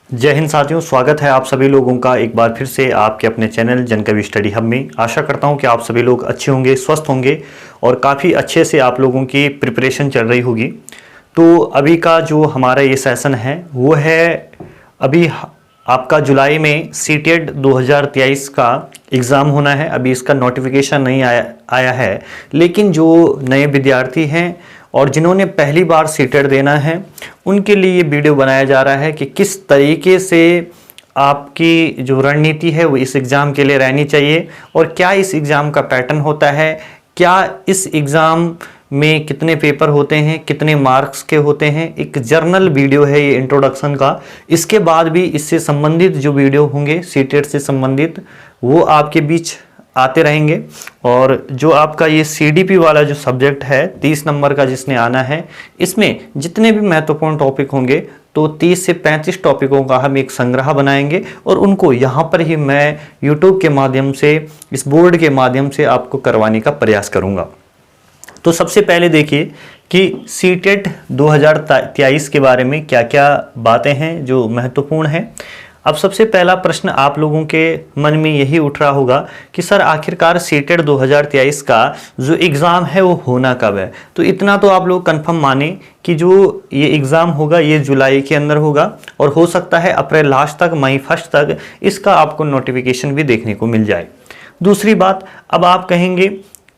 जय हिंद साथियों, स्वागत है आप सभी लोगों का एक बार फिर से आपके अपने चैनल जनकवि स्टडी हब में। आशा करता हूं कि आप सभी लोग अच्छे होंगे, स्वस्थ होंगे और काफ़ी अच्छे से आप लोगों की प्रिपरेशन चल रही होगी। तो अभी का जो हमारा ये सेशन है वो है अभी आपका जुलाई में सीटेट 2023 का एग्ज़ाम होना है। अभी इसका नोटिफिकेशन नहीं आया है, लेकिन जो नए विद्यार्थी हैं और जिन्होंने पहली बार सीटेट देना है उनके लिए ये वीडियो बनाया जा रहा है कि किस तरीके से आपकी जो रणनीति है वो इस एग्ज़ाम के लिए रहनी चाहिए और क्या इस एग्ज़ाम का पैटर्न होता है, क्या इस एग्ज़ाम में कितने पेपर होते हैं, कितने मार्क्स के होते हैं। एक जर्नल वीडियो है ये इंट्रोडक्शन का। इसके बाद भी इससे संबंधित जो वीडियो होंगे सीटेट से संबंधित वो आपके बीच आते रहेंगे। और जो आपका ये सीडीपी वाला जो सब्जेक्ट है 30 नंबर का जिसने आना है, इसमें जितने भी महत्वपूर्ण टॉपिक होंगे तो 30 से 35 टॉपिकों का हम एक संग्रह बनाएंगे और उनको यहाँ पर ही मैं यूट्यूब के माध्यम से, इस बोर्ड के माध्यम से आपको करवाने का प्रयास करूँगा। तो सबसे पहले देखिए कि सीटेट 2023 के बारे में क्या क्या बातें हैं जो महत्वपूर्ण हैं। अब सबसे पहला प्रश्न आप लोगों के मन में यही उठ रहा होगा कि सर आखिरकार सीटेट 2023 का जो एग्ज़ाम है वो होना कब है। तो इतना तो आप लोग कंफर्म माने कि जो ये एग्ज़ाम होगा ये जुलाई के अंदर होगा और हो सकता है अप्रैल लास्ट तक, मई फर्स्ट तक इसका आपको नोटिफिकेशन भी देखने को मिल जाए। दूसरी बात, अब आप कहेंगे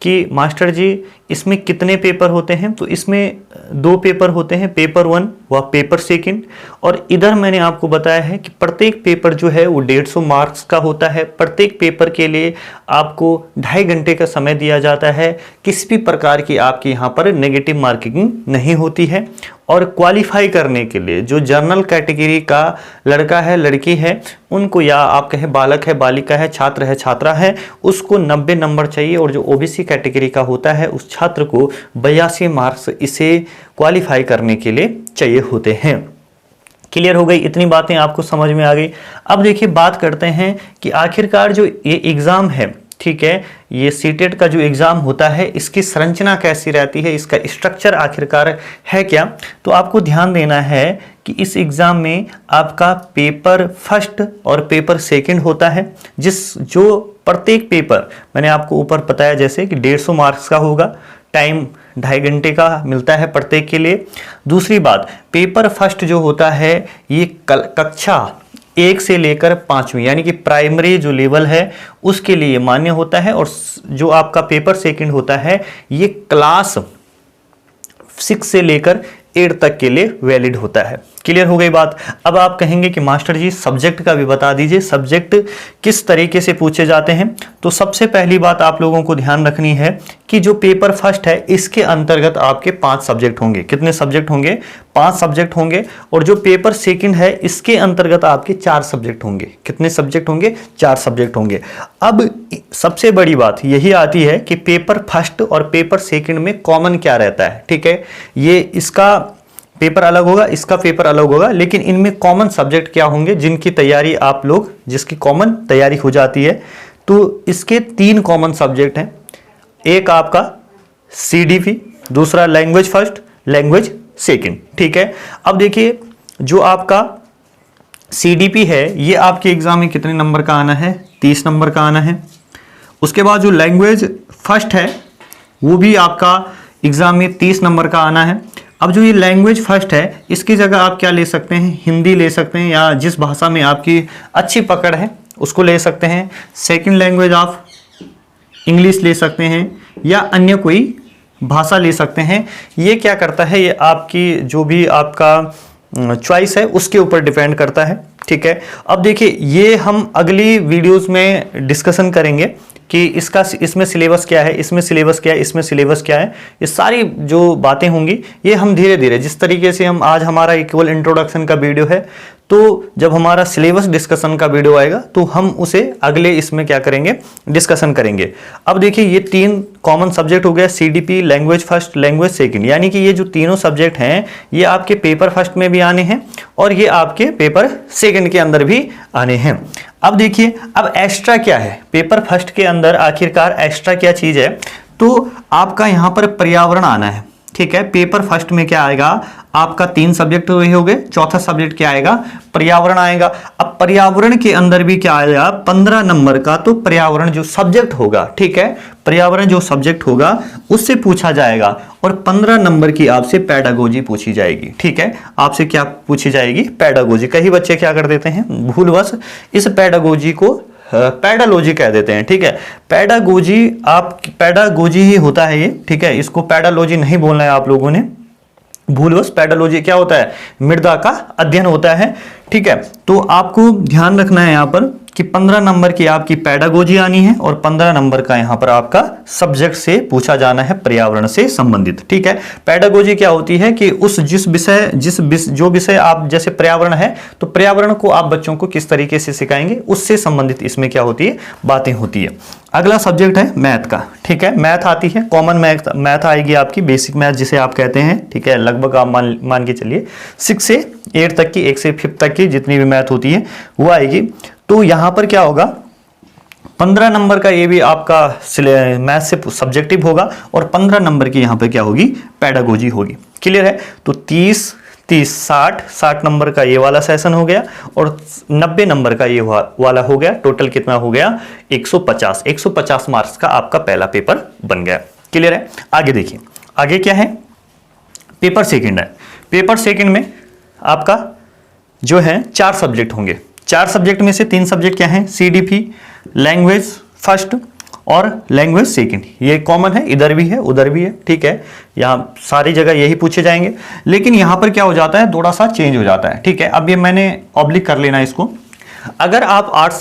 कि मास्टर जी इसमें कितने पेपर होते हैं। तो इसमें 2 पेपर होते हैं, पेपर 1 व पेपर 2। और इधर मैंने आपको बताया है कि प्रत्येक पेपर जो है वो 150 मार्क्स का होता है। प्रत्येक पेपर के लिए आपको 2.5 घंटे का समय दिया जाता है। किसी भी प्रकार की आपकी यहाँ पर नेगेटिव मार्किंग नहीं होती है। और क्वालिफाई करने के लिए जो जनरल कैटेगरी का लड़का है, लड़की है, उनको, या आप कहें बालक है, बालिका है, छात्र है, छात्रा है, उसको 90 नंबर चाहिए। और जो ओबीसी कैटेगरी का होता है उस छात्र को 82 मार्क्स इसे क्वालिफाई करने के लिए चाहिए होते हैं। क्लियर हो गई? इतनी बातें आपको समझ में आ गई। अब देखिए बात करते हैं कि आखिरकार जो ये एग्ज़ाम है, ठीक है, ये सीटेट का जो एग्ज़ाम होता है इसकी संरचना कैसी रहती है, इसका स्ट्रक्चर आखिरकार है क्या। तो आपको ध्यान देना है कि इस एग्ज़ाम में आपका पेपर फर्स्ट और पेपर 2 होता है। जो प्रत्येक पेपर मैंने आपको ऊपर बताया जैसे कि 150 मार्क्स का होगा, टाइम 2.5 घंटे का मिलता है प्रत्येक के लिए। दूसरी बात, पेपर फर्स्ट जो होता है ये कक्षा 1 से लेकर 5वीं यानी कि प्राइमरी जो लेवल है उसके लिए मान्य होता है। और जो आपका पेपर 2 होता है ये क्लास 6 से लेकर 8 तक के लिए वैलिड होता है। क्लियर हो गई बात। अब आप कहेंगे कि मास्टर जी सब्जेक्ट का भी बता दीजिए, सब्जेक्ट किस तरीके से पूछे जाते हैं। तो सबसे पहली बात आप लोगों को ध्यान रखनी है कि जो पेपर फर्स्ट है इसके अंतर्गत आपके 5 सब्जेक्ट होंगे। कितने सब्जेक्ट होंगे? 5 सब्जेक्ट होंगे। और जो पेपर 2 है इसके अंतर्गत आपके 4 सब्जेक्ट होंगे। कितने सब्जेक्ट होंगे? 4 सब्जेक्ट होंगे। अब सबसे बड़ी बात यही आती है कि पेपर फर्स्ट और पेपर 2 में कॉमन क्या रहता है। ठीक है, ये इसका पेपर अलग होगा, इसका पेपर अलग होगा, लेकिन इनमें कॉमन सब्जेक्ट क्या होंगे जिनकी तैयारी आप लोग, जिसकी कॉमन तैयारी हो जाती है। तो इसके 3 कॉमन सब्जेक्ट हैं। एक आपका सीडीपी, दूसरा लैंग्वेज फर्स्ट, लैंग्वेज 2। ठीक है, अब देखिए जो आपका सीडीपी है ये आपके एग्जाम में कितने नंबर का आना है? 30 नंबर का आना है। उसके बाद जो लैंग्वेज फर्स्ट है वो भी आपका एग्जाम में 30 नंबर का आना है। अब जो ये लैंग्वेज फर्स्ट है इसकी जगह आप क्या ले सकते हैं? हिंदी ले सकते हैं, या जिस भाषा में आपकी अच्छी पकड़ है उसको ले सकते हैं। सेकंड लैंग्वेज आप इंग्लिश ले सकते हैं या अन्य कोई भाषा ले सकते हैं। ये क्या करता है, ये आपकी जो भी आपका चॉइस है उसके ऊपर डिपेंड करता है। ठीक है, अब देखिए ये हम अगली वीडियोस में डिस्कशन करेंगे कि इसमें सिलेबस क्या है, इसमें सिलेबस क्या है, इसमें सिलेबस क्या है। ये सारी जो बातें होंगी ये हम धीरे धीरे, जिस तरीके से हम आज हमारा केवल इंट्रोडक्शन का वीडियो है, तो जब हमारा सिलेबस डिस्कशन का वीडियो आएगा तो हम उसे अगले इसमें क्या करेंगे, डिस्कशन करेंगे। अब देखिए ये 3 कॉमन सब्जेक्ट हो गया, सीडीपी, लैंग्वेज फर्स्ट, लैंग्वेज 2। यानी कि ये जो तीनों सब्जेक्ट हैं ये आपके पेपर फर्स्ट में भी आने हैं और ये आपके पेपर 2 के अंदर भी आने हैं। अब देखिए अब एक्स्ट्रा क्या है पेपर फर्स्ट के अंदर, आखिरकार एक्स्ट्रा क्या चीज है। तो आपका यहाँ पर पर्यावरण आना है। ठीक है। पेपर फर्स्ट में क्या आएगा आपका 3 सब्जेक्ट हुए हो गए, चौथा सब्जेक्ट क्या आएगा पर्यावरण आएगा। अब पर्यावरण के अंदर भी क्या आएगा 15 नंबर का, तो पर्यावरण जो सब्जेक्ट होगा, ठीक है, पर्यावरण जो सब्जेक्ट होगा उससे पूछा जाएगा और 15 नंबर की आपसे पेडागोजी पूछी जाएगी, ठीक है। आपसे क्या पूछी जाएगी पेडागोजी। कई बच्चे क्या कर देते हैं भूलवश इस पेडागोजी को पैडालॉजी कह देते हैं, ठीक है। पैडागोजी आप पैडागोजी ही होता है ये, ठीक है, इसको पैडालॉजी नहीं बोलना है आप लोगों ने भूलवश। पैडालॉजी क्या होता है मृदा का अध्ययन होता है, ठीक है। तो आपको ध्यान रखना है यहां पर कि 15 नंबर की आपकी पैडागोजी आनी है और 15 नंबर का यहां पर आपका सब्जेक्ट से पूछा जाना है पर्यावरण से संबंधित, ठीक है। पैडागोजी क्या होती है कि उस जो विषय आप जैसे पर्यावरण है तो पर्यावरण को आप बच्चों को किस तरीके से सिखाएंगे उससे संबंधित इसमें क्या होती है बातें होती है। अगला सब्जेक्ट है मैथ का, ठीक है। मैथ आती है कॉमन मैथ आएगी आपकी, बेसिक मैथ जिसे आप कहते हैं, ठीक है। लगभग आप मान के चलिए 6 से 8 तक की, 1 से 5 तक की जितनी भी मैथ होती है वो आएगी। तो यहां पर क्या होगा 15 नंबर का ये भी आपका मैथ से सब्जेक्टिव होगा और 15 नंबर की यहां पर क्या होगी पैडागोजी होगी। क्लियर है। तो 30 60 नंबर का ये वाला सेशन हो गया और 90 नंबर का ये वाला हो गया। टोटल कितना हो गया 150 मार्क्स का आपका पहला पेपर बन गया। क्लियर है। आगे देखिए आगे क्या है पेपर सेकंड है। पेपर सेकंड में आपका जो है 4 सब्जेक्ट होंगे। 4 सब्जेक्ट में से 3 सब्जेक्ट क्या हैं सीडीपी, लैंग्वेज फर्स्ट और लैंग्वेज सेकंड। ये कॉमन है, इधर भी है उधर भी है, ठीक है। यहाँ सारी जगह यही पूछे जाएंगे, लेकिन यहाँ पर क्या हो जाता है थोड़ा सा चेंज हो जाता है, ठीक है। अब ये मैंने ऑब्लिक कर लेना इसको। अगर आप आर्ट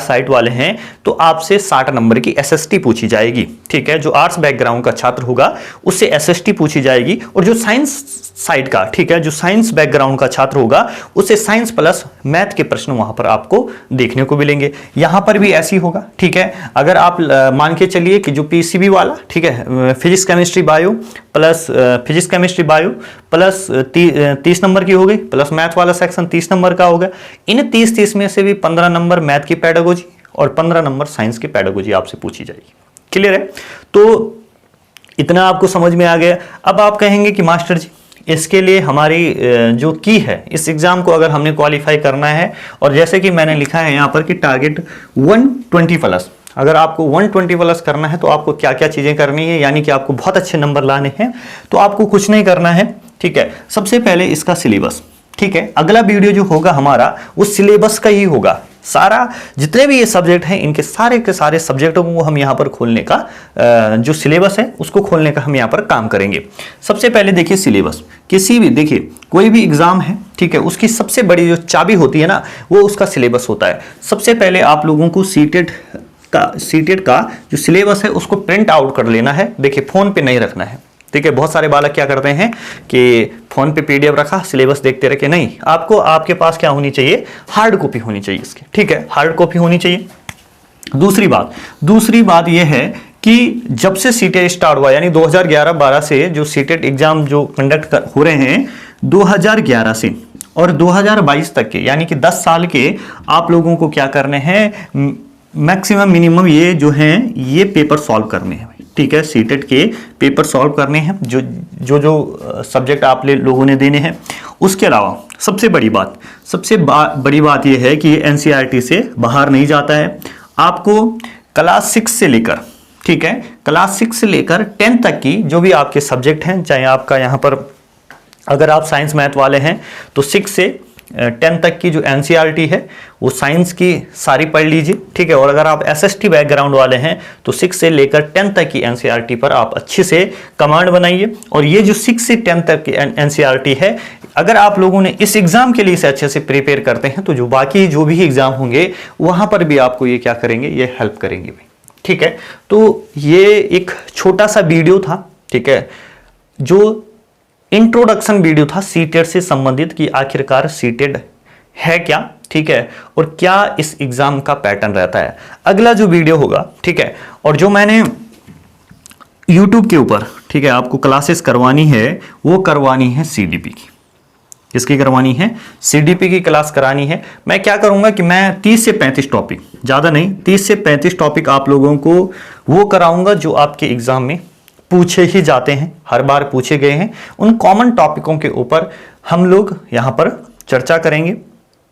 साइट वाले हैं तो आपसे 60 नंबर की एसएसटी पूछी जाएगी, ठीक है। जो आर्ट्स बैकग्राउंड का छात्र होगा उससे एसएसटी पूछी जाएगी और जो साइंस साइड का, ठीक है, जो साइंस बैकग्राउंड का छात्र होगा उससे साइंस प्लस मैथ के प्रश्न वहां पर आपको देखने को मिलेंगे। यहां पर भी ऐसी होगा, ठीक है। अगर आप मान के चलिए कि जो पीसीबी वाला, ठीक है, physics chemistry bio plus 30 number की हो गई, प्लस मैथ वाला सेक्शन 30 नंबर का होगा। इन 30 में से भी 15 नंबर मैथ की पैडागोजी और 15 नंबर साइंस की पैडागोजी आपसे पूछी जाएगी। क्लियर है। तो इतना आपको समझ में आ गया। अब आप कहेंगे कि मास्टर जी इसके लिए हमारी जो की है इस एग्जाम को अगर हमने क्वालिफाई करना है, और जैसे कि मैंने लिखा है यहाँ पर कि टारगेट 120 प्लस, अगर आपको 120 प्लस करना है तो आपको क्या क्या चीजें करनी है, यानी कि आपको बहुत अच्छे नंबर लाने हैं। तो आपको कुछ नहीं करना है, ठीक है। सबसे पहले इसका सिलेबस, ठीक है। अगला वीडियो जो होगा हमारा वो सिलेबस का ही होगा। सारा जितने भी ये सब्जेक्ट हैं इनके सारे के सारे सब्जेक्टों को हम यहाँ पर खोलने का जो सिलेबस है उसको खोलने का हम यहाँ पर काम करेंगे। सबसे पहले देखिए सिलेबस, किसी भी देखिए कोई भी एग्जाम है, ठीक है, उसकी सबसे बड़ी जो चाबी होती है ना वो उसका सिलेबस होता है। सबसे पहले आप लोगों को सीटेट का जो सिलेबस है उसको प्रिंट आउट कर लेना है। देखिए फोन पे नहीं रखना है, ठीक है। बहुत सारे बालक क्या करते हैं कि फोन पे पीडीएफ रखा सिलेबस देखते रहे, नहीं, आपको आपके पास क्या होनी चाहिए हार्ड कॉपी होनी चाहिए इसकी, ठीक है, हार्ड कॉपी होनी चाहिए। दूसरी बात यह है कि जब से सीटेट स्टार्ट हुआ यानी 2011-12 से जो सीटेट एग्जाम जो कंडक्ट हो रहे हैं 2011 से और 2022 तक के, यानी कि 10 साल के आप लोगों को क्या करने हैं मैक्सिमम मिनिमम ये जो हैं ये पेपर सॉल्व करने हैं, ठीक है। सीटेट के पेपर सॉल्व करने हैं जो सब्जेक्ट आप लोगों ने देने हैं। उसके अलावा सबसे बड़ी बात यह है कि एनसीईआरटी से बाहर नहीं जाता है। आपको क्लास 6 से लेकर, ठीक है, क्लास 6 से लेकर 10 तक की जो भी आपके सब्जेक्ट हैं, चाहे आपका यहाँ पर अगर आप साइंस मैथ वाले हैं तो 6 से 10 तक की जो एनसीईआरटी है वो साइंस की सारी पढ़ लीजिए, ठीक है। और अगर आप एसएसटी बैकग्राउंड वाले हैं तो 6 से लेकर 10 तक की एनसीईआरटी पर आप अच्छे से कमांड बनाइए। और ये जो 6 से 10 तक की एनसीईआरटी है, अगर आप लोगों ने इस एग्जाम के लिए इसे अच्छे से प्रिपेयर करते हैं तो जो बाकी जो भी एग्जाम होंगे वहां पर भी आपको ये क्या करेंगे, ये हेल्प करेंगे भाई, ठीक है। तो ये एक छोटा सा वीडियो था, ठीक है, जो इंट्रोडक्शन वीडियो था सीटेट से संबंधित कि आखिरकार सीटेट है क्या, ठीक है, और क्या इस एग्जाम का पैटर्न रहता है। अगला जो वीडियो होगा, ठीक है, और जो मैंने YouTube के ऊपर, ठीक है, आपको क्लासेस करवानी है वो करवानी है सीडीपी की। किसकी करवानी है? सीडीपी की क्लास करानी है। मैं क्या करूंगा कि मैं 30 से 35 टॉपिक, ज्यादा नहीं, 30 से 35 टॉपिक आप लोगों को वो कराऊंगा जो आपके एग्जाम में पूछे ही जाते हैं, हर बार पूछे गए हैं, उन कॉमन टॉपिकों के ऊपर हम लोग यहाँ पर चर्चा करेंगे।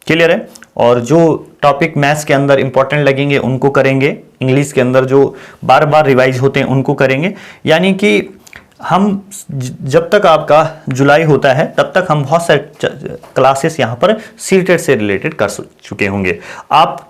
क्लियर है? और जो टॉपिक मैथ्स के अंदर इंपॉर्टेंट लगेंगे उनको करेंगे, इंग्लिश के अंदर जो बार बार रिवाइज होते हैं उनको करेंगे। यानी कि हम जब तक आपका जुलाई होता है तब तक हम बहुत सारे क्लासेस यहाँ पर सीटेट से रिलेटेड कर चुके होंगे। आप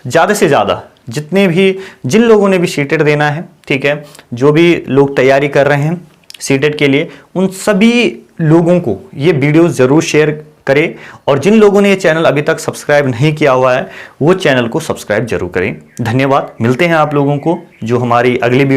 ज़्यादा से ज़्यादा जिन लोगों ने भी सीटेट देना है, ठीक है, जो भी लोग तैयारी कर रहे हैं सीटेट के लिए, उन सभी लोगों को ये वीडियो ज़रूर शेयर करें। और जिन लोगों ने ये चैनल अभी तक सब्सक्राइब नहीं किया हुआ है वो चैनल को सब्सक्राइब जरूर करें। धन्यवाद। मिलते हैं आप लोगों को जो हमारी अगली वीडियो